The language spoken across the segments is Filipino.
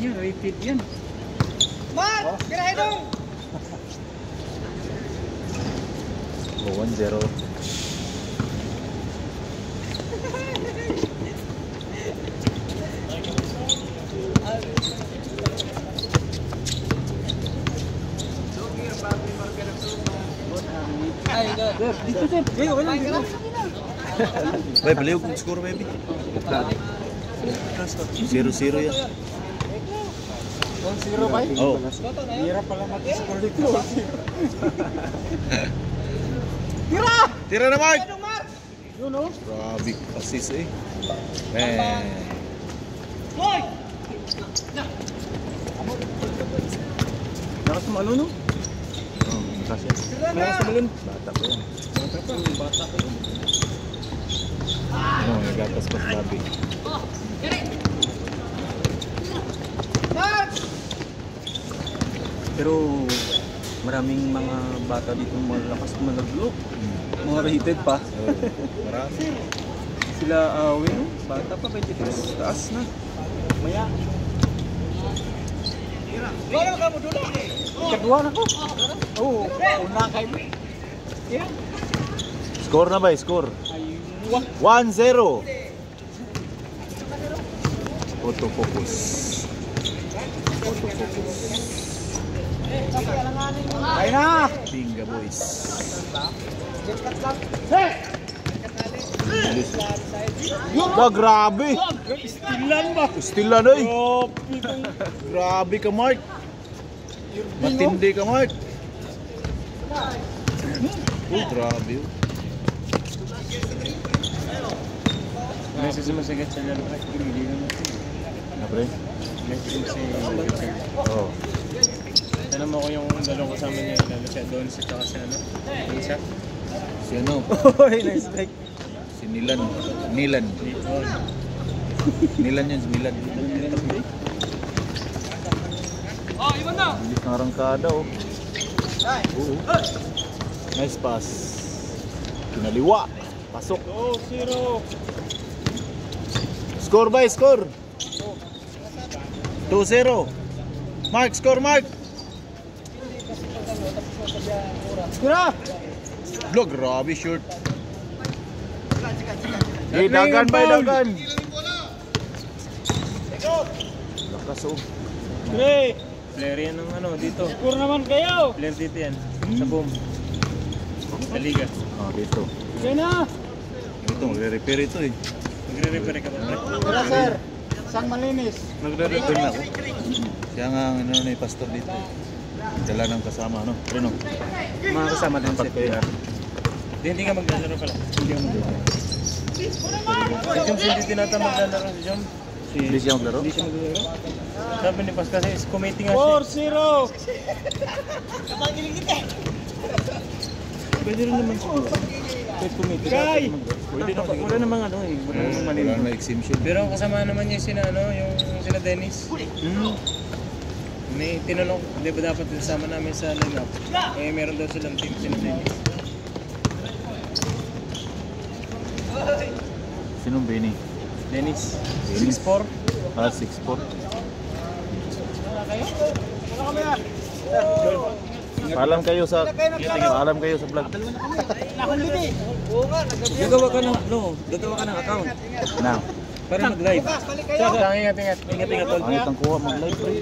Yan, repeat yan. Mark! Kirahin dong! Oh, 1-0. Ay, Dito sir. okay lang, okay lang. Bay, baliw kung score, baby. 0-0 yan. 1-0 ba? Oh. Hirap pala mag-score dito. Tira! Tira na, Mark! Yun o. Grabe, assist eh. Man. Boy! Nakas mo ano no? Oh, kasi. Nakas mo yun. Bata ko yan. Bata ko. Ano, nagatas pa sa labi. Mark! Pero maraming mga bata dito malakas managlo. Mga rated pa. Oh, marami. Sila Awin, bata pa 23, taas na. Maya. Boy, ka mo dula. Kedua na ko. Oo, una kay mo. Yeah. Score na ba? Score. Aywa. 1-0. Autofocus. Autofocus. Ay na. Pinga boys. Ba, grabe. Istilan ba? Stilan eh. Grabe ka, Mark. Matindi ka, Mark. Oh, grabe. Message mo sa Gatchel yan. Hindi naman. Na, pre? Message mo sa Gatchel. Oo. Tanong mo ko yung dalawang kasama niya. Lalo siya doon sa tsaka si ano. Doon siya. Si ano? Oy, nice strike. Si Nilan. Nilan. Nilan yun, si Nilan. Oh, iwan na! Bilis ng arangkada, oh. Oo. Nice pass. Kinaliwa. Pasok. 2-0. Score by score. 2-0. Mark, score Mark. Tira! Look, grabe short. Hey, dagan by dagan. Lakas, oh. Play! Player yan ng ano dito. Score naman kayo! Player dito yan. Sa boom. Sa liga. Ah, dito. Yan na! Ito, magre-repair ito eh. Magre-repair ka ba? Tira, sir. Sang malinis. Magre-repair na ako. Siya nga ang ano na yung pastor dito. Dala ng kasama, ano? Rino. Mga kasama din sa kayo. Hindi ka maglalaro pala. Hindi ka maglalaro. Si Jom, hindi tinata maglalaro si Jom. Hindi siya maglaro? Hindi siya maglalaro. Sabi ni Pas kasi is committee nga siya. 4-0! Kapangiling kita. Pwede rin naman siguro. Pwede committee. Kay! Pwede naman. Wala namang ano eh. Wala namang Wala malino. na exemption. Pero ang kasama naman niya sina ano, yung sila Dennis. May tinanong, di ba dapat kasama namin sa lineup? Eh meron daw silang team sila Dennis. Sinong Benny? Dennis, Dennis. 6'4". Ah, 6'4". Paalam kayo sa vlog. Gagawa ka ng account. Na. Para mag-live. Ingat. Ingat tol. Pangit ang kuha mag-live, pre.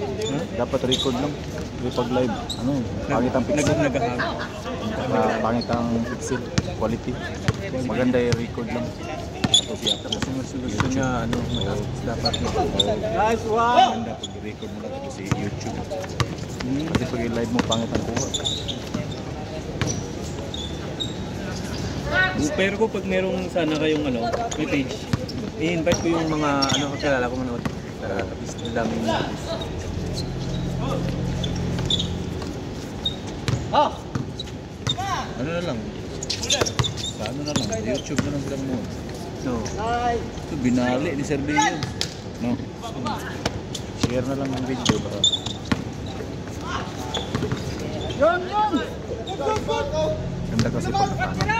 Dapat record lang. Hindi pag live. Ano, pangit ang pixel. Pangit ang pixel quality. Maganda yung record lang. Kasi gusto niya ano, dapat mo. Nice one! Maganda pag record mo lang kasi YouTube. Kasi pag live mo, pangit ang kuha. Pero ko pag merong sana kayong ano, may page, i-invite ko yung mga ano kakilala ko manood. Para at least daming Ano na lang? Sa ano na lang? YouTube na lang mo. no. Ito, binali ni Sir Dio. No? Share na lang ng video para. Yon! Ganda kasi pagkakano.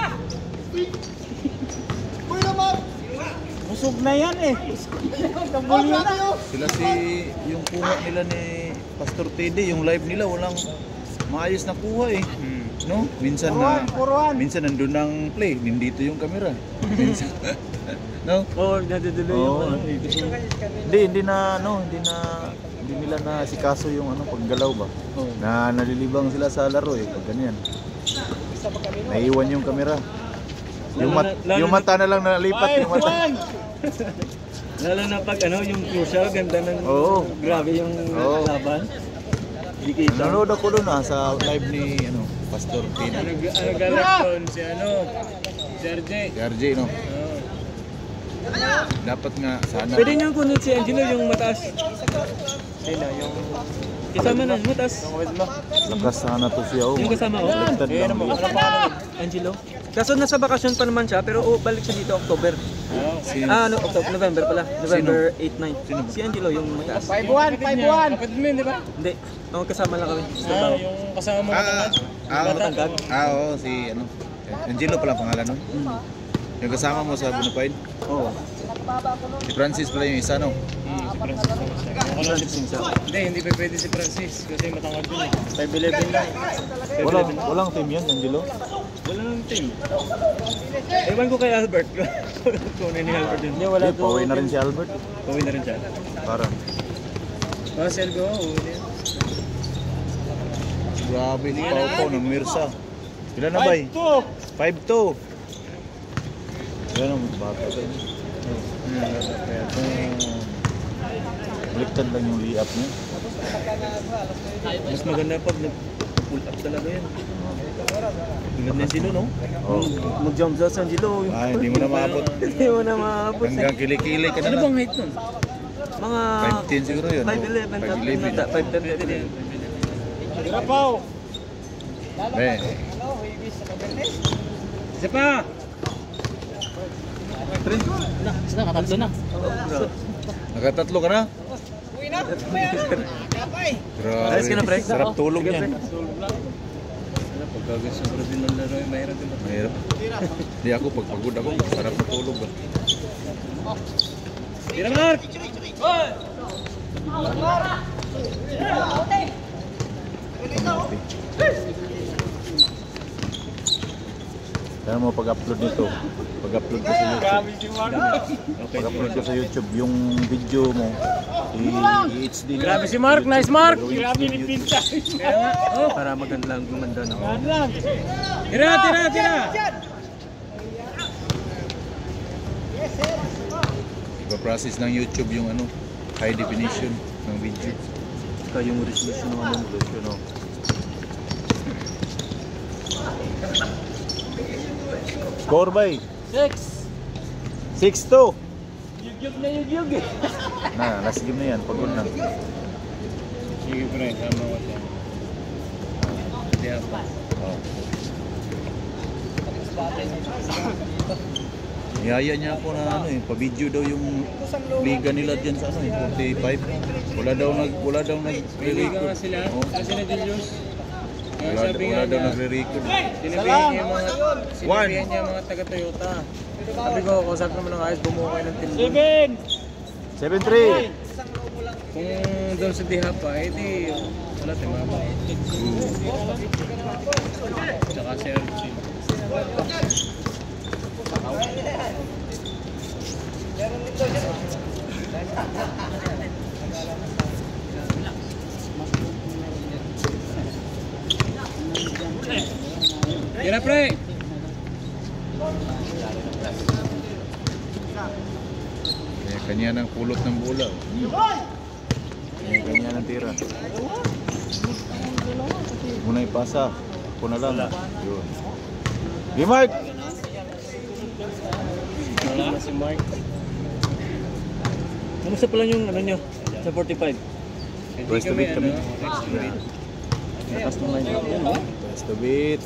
Uy naman! Busog na yan eh. Tambulyo na. Sila yung kuha nila ni Pastor Teddy, yung live nila walang maayos na kuha eh. No? Minsan minsan nandun ang play, nandito yung camera. Minsan. No? Nadudulo yung Hindi nila na sikaso yung paggalaw ba. Na nalilibang sila sa laro eh pag ganyan. Naiwan yung camera. Yung mata na lang nalipat yung mata. Lalo na pag yung crucial, ganda ng grabe yung laban. Nanonood ako doon sa live ni Pastor Tina. Galak doon si RJ, no? Dapat nga sana. Pwede nyo kunin si Angelo yung mataas. Sila yung kasama na mataas. Lakas sana to siya. Yung kasama Angelo. Kaso nasa bakasyon pa naman siya pero balik siya dito October. November pala. November 8-9. Si Angelo yung mataas. 5-1. Kapatid mo yun, di ba? Hindi. Kasama lang kami. Yung kasama mo matangkad. Oo, si Angelo pala pangalan nun. Yung kasama mo sa Bonapide? Oo. Si Francis pala yung isa, no? Si Francis. Hindi pa pwede si Francis kasi matangkad yun eh. 5'11 lang. Walang team yan, Angelo? Wala nang team. Ewan ko kay Albert. Kunin ni Albert yun. Wala to. Pauwi na rin si Albert. Pauwi na rin siya. Parang. Sergo, Grabe si Pau ng Mirsa. Ilan na ba? 5-2. Yan ang bata ba yun? Baliktad lang yung lay-up niya. Mas maganda pag nag-pull up talaga yan. Tingnan na sino, no? Mag-jump shot sa Angelo. Hindi mo na maabot. Hindi mo na maabot. Hanggang kilikili ka na Ano lang. bang height nun? Mga 5'10 siguro yun. 5'11. 5'10. Grapaw. Isa pa! Nakatatlo na. Nakatatlo ka na? Uwi na. Grabe. Ayos ka na, pre? Sarap tulog yan. Pagkagas sa din ng laro, mahirap din ba? Mahirap. Hindi ako, pag pagod ako, sarap na tulog ba? Tira, Mark! Kaya mo pag-upload nito, pag-upload ko sa YouTube. Pag-upload ko sa YouTube, yung video mo, i-HD. Grabe si Mark, nice Mark! Grabe ni Pinta. Kaya nga, para maganda lang gumanda na. Tira! Ipa-process ng YouTube yung high definition ng video. Kaya yung resolution ng resolution, no? Score by 6-2. Yugyug eh. Last game na yan, pagod na. Sige pre, tama ko siya. Hindi ako. Niyaya niya ako na pa-video daw yung liga nila diyan sa 45. Wala daw nag-record. Sila, kasi na Dilios. Wala daw nagre-record. Sinabihan niya mga taga-Toyota. Sabi ko, kusap naman ng ayos, bumuo kayo ng team. 7-3. Kung doon sa Diha pa, di wala tayo mama. Tsaka si RG. Tira pre! Kanya ng pulot ng bola. Kanya ng tira. Muna ipasa. Ako na lang. Yun. Di Mark! Wala na si Mark. Kamusta pala yung nyo? Sa 45? Rest of it kami. Lakas ng line up yan, no? Rest of it.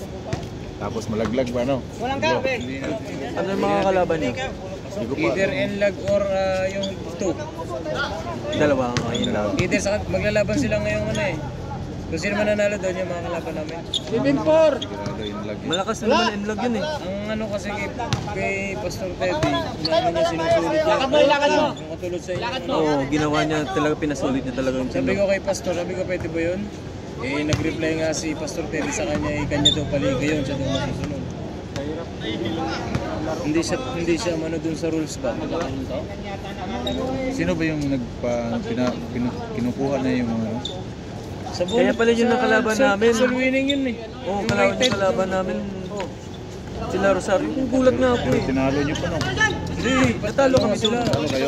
Tapos malaglag ba, no? Walang kape. Ano yung mga kalaban nyo? Either Enlag or yung 2. Dalawa ang kain lang. Either sa maglalaban sila ngayong Kung sino man nanalo doon yung mga kalaban namin. 7-4. Sigurado yung lag. Malakas na naman inlog yun eh. Ang ano kasi kay Pastor Teddy, inaano niya sinusulit niya. Lakad mo. Yung katulad sa inyo. Oo, ginawa niya talaga, pinasulit niya talaga yung Sabi inlog. ko kay Pastor, sabi ko pwede ba yun? Eh, nag-reply nga si Pastor Teddy sa kanya, eh, kanya daw paliga yun, siya daw masusunod. Hindi siya mano dun sa rules ba? Sino ba yung kinukuha na yung mga Sa Kaya pala yun ang kalaban namin. Soul winning yun eh. Oo, yung kalaban namin. Sila Rosario. Kung gulat nga ako Pero eh. tinalo niyo pa no? Hindi, natalo kami sila. Ano kayo?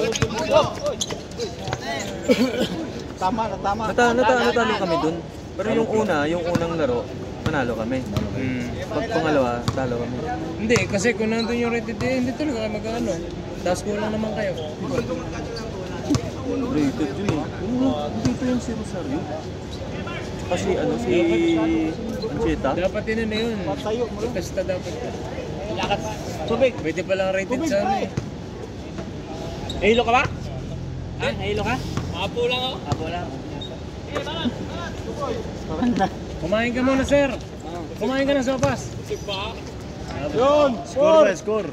Tama na, tama. Natalo kami dun. Pero yung unang laro, manalo kami. Pag pangalawa, talo kami. Hindi, kasi kung nandun yung rated eh, hindi talaga kayo mag-ano. Tapos kulang naman kayo. Rated yun eh. Dito yung si Rosario. Kasi ano, si Ancheta. Dapat yun na yun. Pesta dapat. Lakad. Tubig. Pwede palang rated sa ano eh. Nahilo ka ba? Ha? Nahilo ka? Apo lang ako. Apo lang. Kumain ka muna, sir. Kumain ka ng sopas. Yun. Score ba? Score.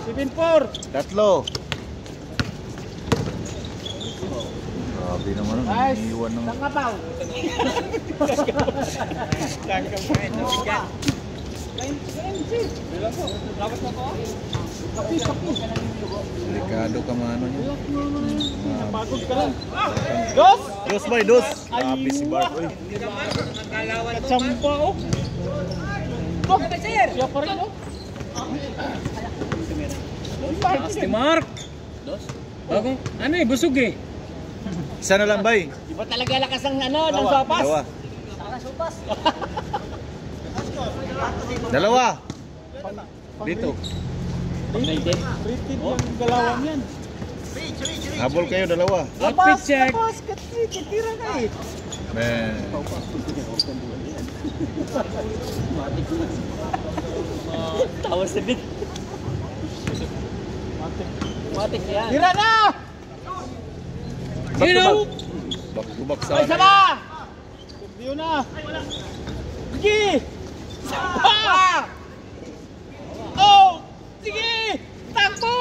7-4. Tatlo. Grabe naman ang Nice. iniwan ng... Tangapaw. Delikado ka mano niya. Pagod ka lang. Dos. Dos by dos. Grabe si Bart. Oy. Kachampa oh. Siya pa rin oh. Asti Mark. Bagong, ano eh, busog eh. Isa na lang bay. Iba talaga lakas ng ano, ng sopas. Dalawa. Dito. Rated yung galawan yan. Habol kayo dalawa. Outfit check. Labas, katira ka eh. Man. Tawas na bit. Matik yan. Tira na! Sino? Back to back Ay, sa sama! Yun na! Sige! Sama! Oh! Sige! Takbo!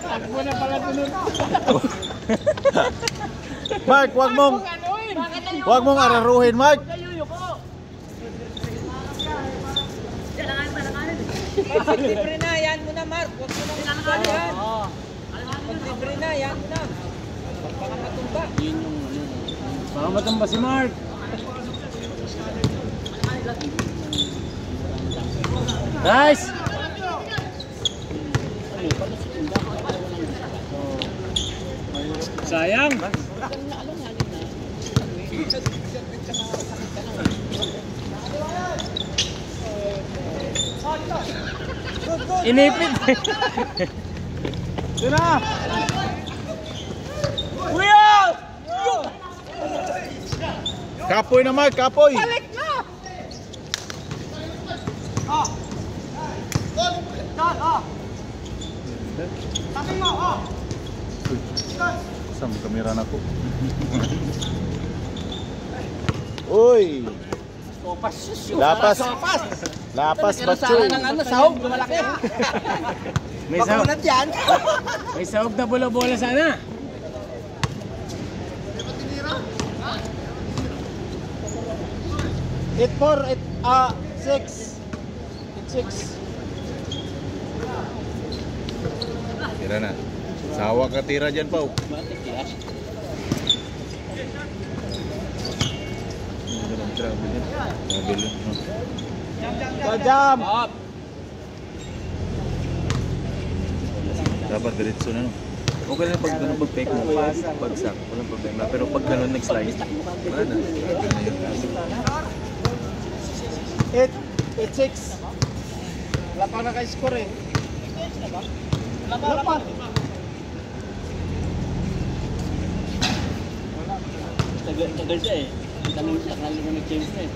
Takbo na pala sunod. Mark, wag mong araruhin, Mark. Libre na, yan mo na, Mark. Huwag mo na pinakakan yan. Pag libre na, yan mo na. Baka matumba. Baka matumba si Mark. Nice! Sayang! Inipit! Yun na! Kuya! Kapoy na, Mark, kapoy. Balik na! Ah! Sabi mo, oh! Saan kamera na ko? Uy! Sopas, susyo! Lapas. Sopas! Lapas Pero batchoy. sana ng ano, sahog, malaki. May sahog, Makunat yan. may sahog na bola-bola sana. Eight four, 6. 6. Tira na. Sawa ka tira dyan, Pau. Travel yun. Jam! Dapat diretso na, no? Okay lang pag ganun pag-fake mo. Bagsak, walang problema. Pero pag ganun nag-slide, wala na. 8-6. Wala pa naka-score eh. Wala pa. Tagal siya eh. Tanong mo nag-change na eh.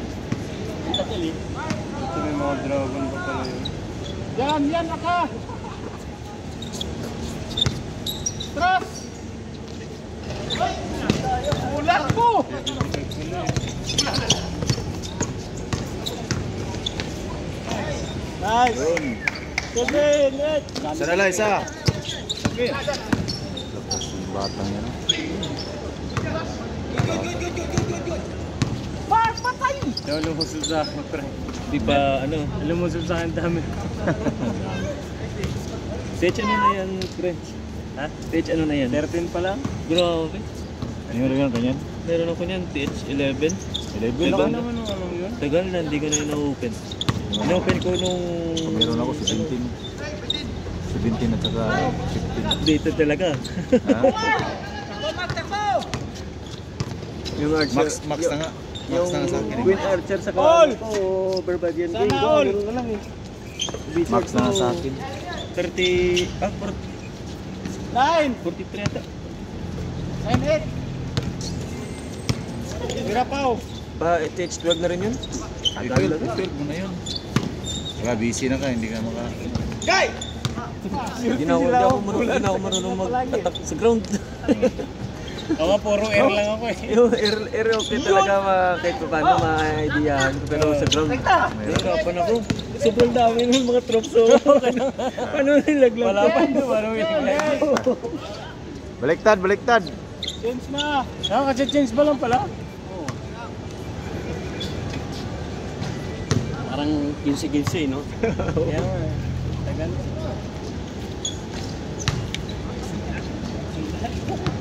Tagal eh. Ito may mga dragon pa pala yun. Yan, naka! Trust! Ulan ko! Nice! Yun. Isa na lang, isa. Lakas yung batang yan. Ikaw lumusod sa akin, pre. Di ba, ano? Lumusod sa akin dami. Stage ano na yan, pre? Ha? Stage ano na yan? 13 pa lang? Grabe. Ano yung ganyan, ganyan? Meron ako niyan, TH11. 11 Ano lang. naman ang ano yun? Tagal na, hindi ko na yun na-open. In-open ko nung... Meron ako 17. 17 at saka 15. Dito talaga. Ha? Yung Archer. Max na nga. Max Yung na nga sa akin. Queen Archer sa kawan ko, Barbadian King. Meron na lang eh. Max na nga sa akin. 30... Ah, 43 ata. 9-8! Girapaw! Pa, TH12 na rin yun? Ay, 12 mo na yun. Saka busy na ka, hindi ka maka... Hindi na ako marunong mag-attack sa ground. Ako nga, puro air lang ako eh. Yung air okay talaga kahit pa paano ma-ideahan ko. Pero sa ground, nahirapan ako. Sobrang dami ng mga troops. So, paano nilaglag? Wala pa ito, parang winiglag. Baliktad, baliktad! Change na! Kasi-change ba lang pala? Parang 15-15, no? Kaya nga eh. Tagal.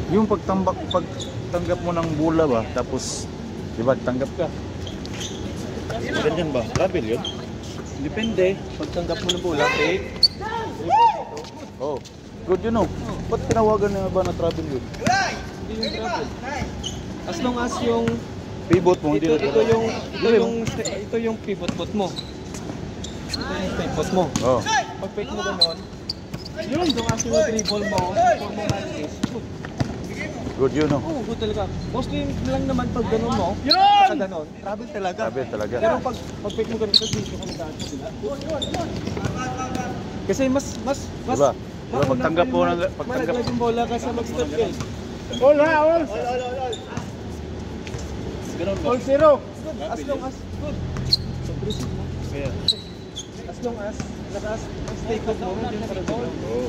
Yung pagtanggap mo ng bola ba, tapos, di ba, tanggap ka? Ganyan ba? Travel yun? Depende. Pagtanggap mo ng bola, eh. Oh, good yun oh. Ba't tinawagan na ba na travel yun? Hindi yung travel. As long as yung Pivot mo, hindi na ito yung pivot foot mo. Ito yung pivot mo. Oh. Pag fake mo ganon, yun, yung as yung dribble mo, for mo matches, good. Good yun oh. Oo, good talaga. Mostly lang naman pag ganon mo, saka ganon, travel talaga. Travel talaga. Pero pag fake mo ganon, sa dito ka nag-aano sila. Kasi mas Diba? Diba, pagtanggap mo ng pagtanggap. malaglag yung bola kasi mag-stop ka. All ha, all! Ganon ba? All zero! Good, as long as good. So, receive mo. Kaya. As long as stay put mo, hindi na rin. Oh.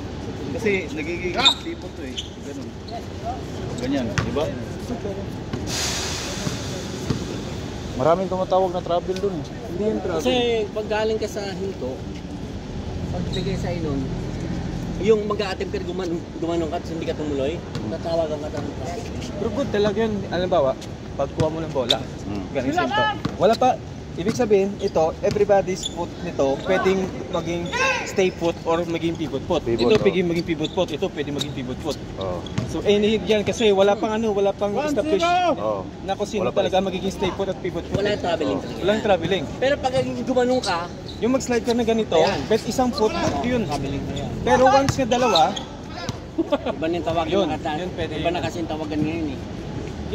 Kasi nagiging tipo to eh. Ganun. Ganyan, di ba? Maraming tumatawag na travel dun. Hindi yung travel. Kasi pag galing ka sa hinto, pag bigay sa inon, yung mag-a-attempt ka gumanong ka at hindi ka tumuloy, tatawagan ka ng traffic. Pero good talaga yun. Alam pagkuha mo ng bola, Hmm. ganun simple. Wala pa, ibig sabihin, ito, everybody's foot nito, pwedeng maging stay foot or maging pivot foot. Pivot, Ito pwedeng maging pivot foot, ito pwedeng maging pivot foot. Oh. So, any yan kasi wala pang establish Oh. na kung sino Wala pa talaga magiging stay foot at pivot foot. Wala yung traveling. Walang traveling. Pero pag gumanong ka, Yung mag-slide ka na ganito, Ayan. bet isang foot, yun. traveling na yan. Pero once na dalawa, Iba na yung tawagan Yun, ng yun pwede. Iba na kasi yung tawagan ngayon eh.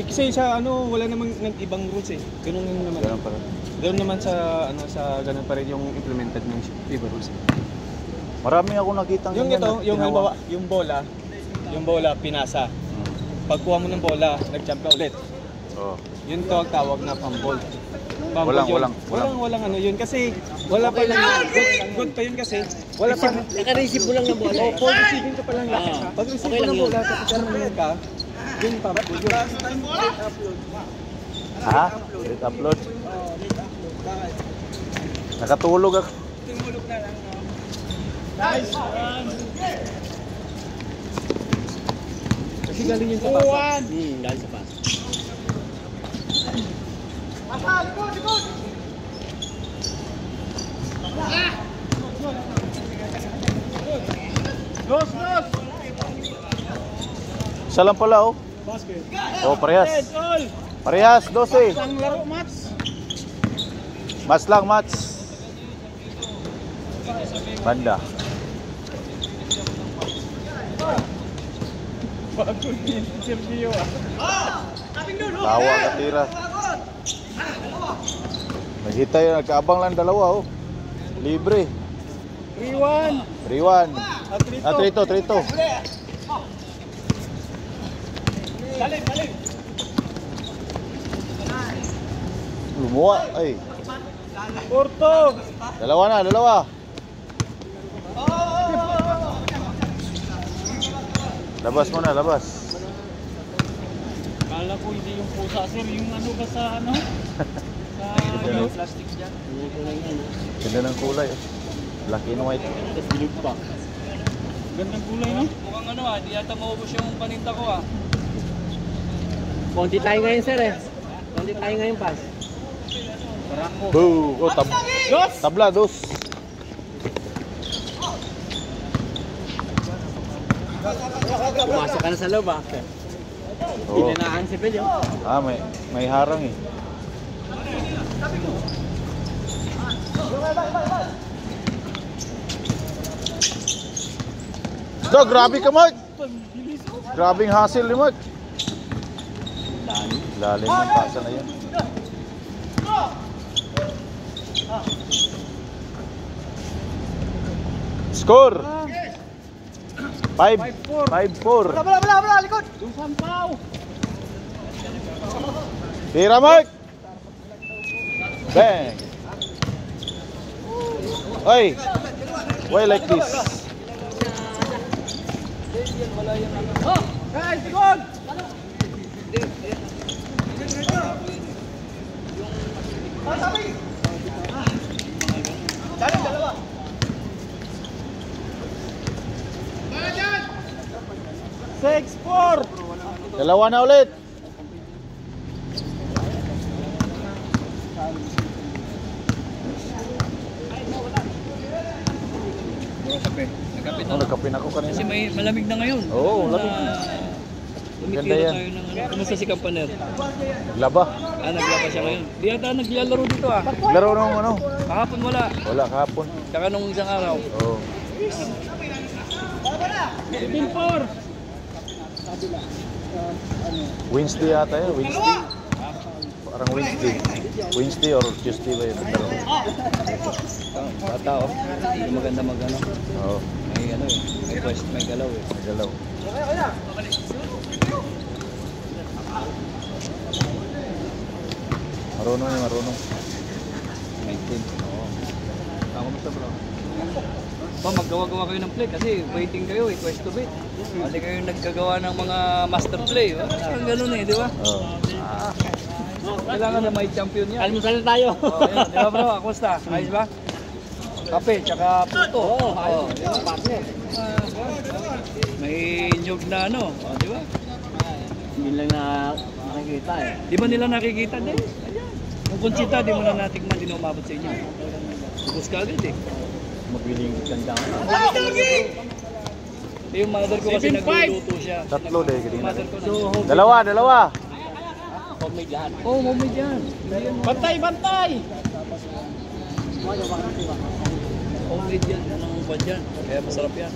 kasi sa wala namang ibang rules eh. Ganun yun naman. Ganun pala. Doon naman sa sa ganun pa rin yung implemented ng FIFA rules. Marami ako nakitang Yung ganyan ito, na yung tinawa- halimbawa, yung bola pinasa. Pagkuha mo ng bola, nag-jump ka ulit. Oh. Yun to ang tawag na fumble. Fumble Walang- yun. Walang ano yun kasi wala pa lang good pa yun kasi wala pa Naka-receive mo lang ng bola eh. pag receiving ka pa lang yan. Ah, Pag receive okay mo lang ng yun. bola tapos turn ka, yun fumble yun. Ha? Late upload? Nakatulog ako. Kasi galing yun sa pasa. Dahil sa pass. Isa lang pala oh. Oh, parehas. Parehas, 12. Ang laro, Mats! Match lang, match. Banda. Bago din, Sergio ah. Tawa ka tira. Naghitay, nagkaabang lang dalawa oh. Libre. 3-1! 3-1. Ah, 3-2. Balik! Lumuwa, ay. Porto! Dalawa. Labas mo na, labas. Kala ko hindi yung pusa sir, yung ano ba sa ano? Sa Ano? plastic dyan. Ganda ng kulay. Black and white. Tapos bilog pa. Gandang kulay no? Mukhang ano di yata maubos yung paninda ko Konti tayo ngayon sir eh. Konti tayo ngayon pas. Barako. Boo! Oh, tabla, dos. Pumasok ka na sa loob ah. Oo. Hinanaan si Pel yun. Ah, may harang eh. So, grabe ka, Mark. Grabing hassle ni Mark. Lalim ng pasa na yan. Score! 5-4. Wala, likod! Yung sampaw! Tira, Mark! Bang! Oy! Why like this? Guys, likod! Dalawa na ulit. Kape. Nagkapit Oh, nagkapin ako kanina. Kasi may malamig na ngayon. Oo, lamig. Ganda yan. Tayo ng, ano. Kumusta si Kampaner? Laba. Naglaba siya ngayon. Di yata naglalaro dito Laro ng ano? Kahapon wala. Wala kahapon. Tsaka nung isang araw. Oo. 7-4. Wednesday yata yun. Wednesday. Parang Wednesday. Wednesday or Tuesday ba yun? Bata maganda magano. Oo. May ano eh. May quest, may galaw eh. Nagalaw. Marunong yun, marunong. 19. Oo. Kamusta bro? Maggawa-gawa kayo ng play kasi waiting kayo eh, quest to beat. Hindi kayo nagkagawa ng mga master play. Ang ganun eh, di ba? Oo. Kailangan na may champion yan. Almusal na tayo. Yan, di ba bro? Kumusta? Ayos ba? Kape, tsaka puto. Oo, di ba? Partner. May nyug na ano, di ba? Hindi lang na nakikita eh. Di ba nila nakikita din? Kung kunsita, di mo na natikman, di na umabot sa inyo. Ubus ka agad eh. Magbiling ganda. Yung mother ko kasi nagluluto siya. Tatlo dahil Yung kanina. mother ko Dalawa. Homemade lahat. Oo, homemade yan. Bantay! Homemade yan, anong upan dyan. Kaya masarap yan.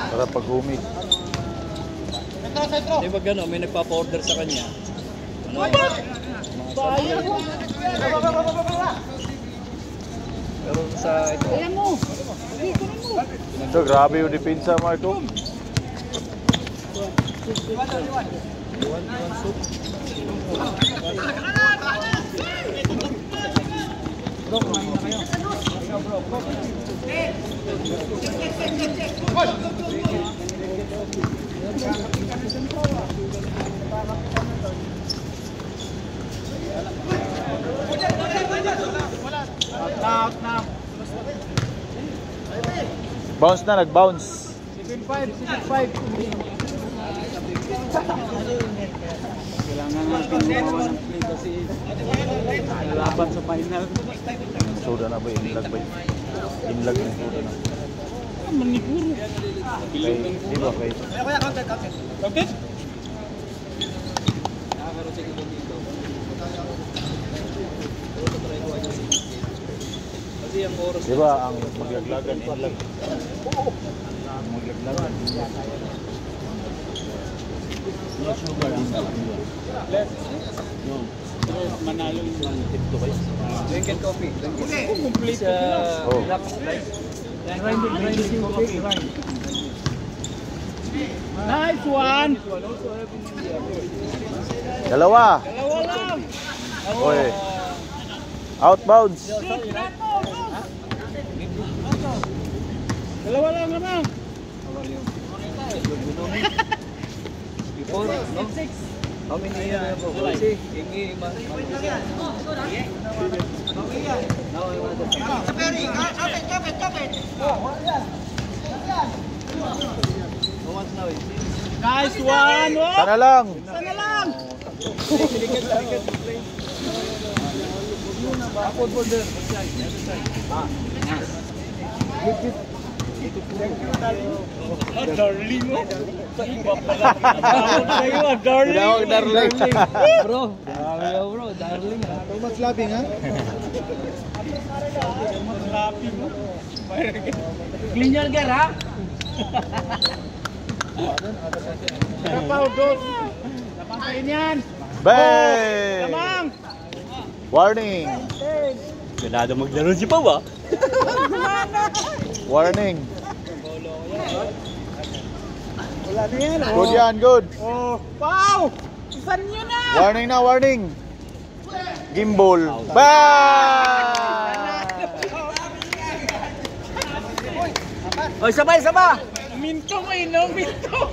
Para pag humid. Di ba gano'n, may nagpapa-order sa kanya. Ano? Sayang! Pero sa ito, Ito, grabe yung depensa, Marco. bro, kumain na kayo. Ikaw bro, Bounce na, nag-bounce. 7-5. Kailangan natin gumawa ng play kasi lalaban sa final. Soda na ba? Inlag ba? Inlag yung soda na. Manipuro. Kay, di ba kay? Counted? Nakakaroon siya dito. Kasi ang oras. Di ba ang maglaglagan, inlag? Ang maglaglagan, inlag. Manalo yung tip kayo. Drink and coffee. Complete. Oh. Grinding coffee. Nice one! Dalawa. lang! Oy. Outbounds. Dalawa lang naman! Before, no? How many years ago? Kasi, hingi, Guys, one! Sana lang. Darling mo. Darling. Tinawag darling. Bro, bro, darling. Too much laughing, ha? Cleaner gear ha? Bang! Warning! Ganado maglaro si Pau ah. Warning! Good yan, good! Wow! Isan nyo na! Warning na, warning! Gimbal! Bang! Oy, sabay, sabay! Minto mo, minto!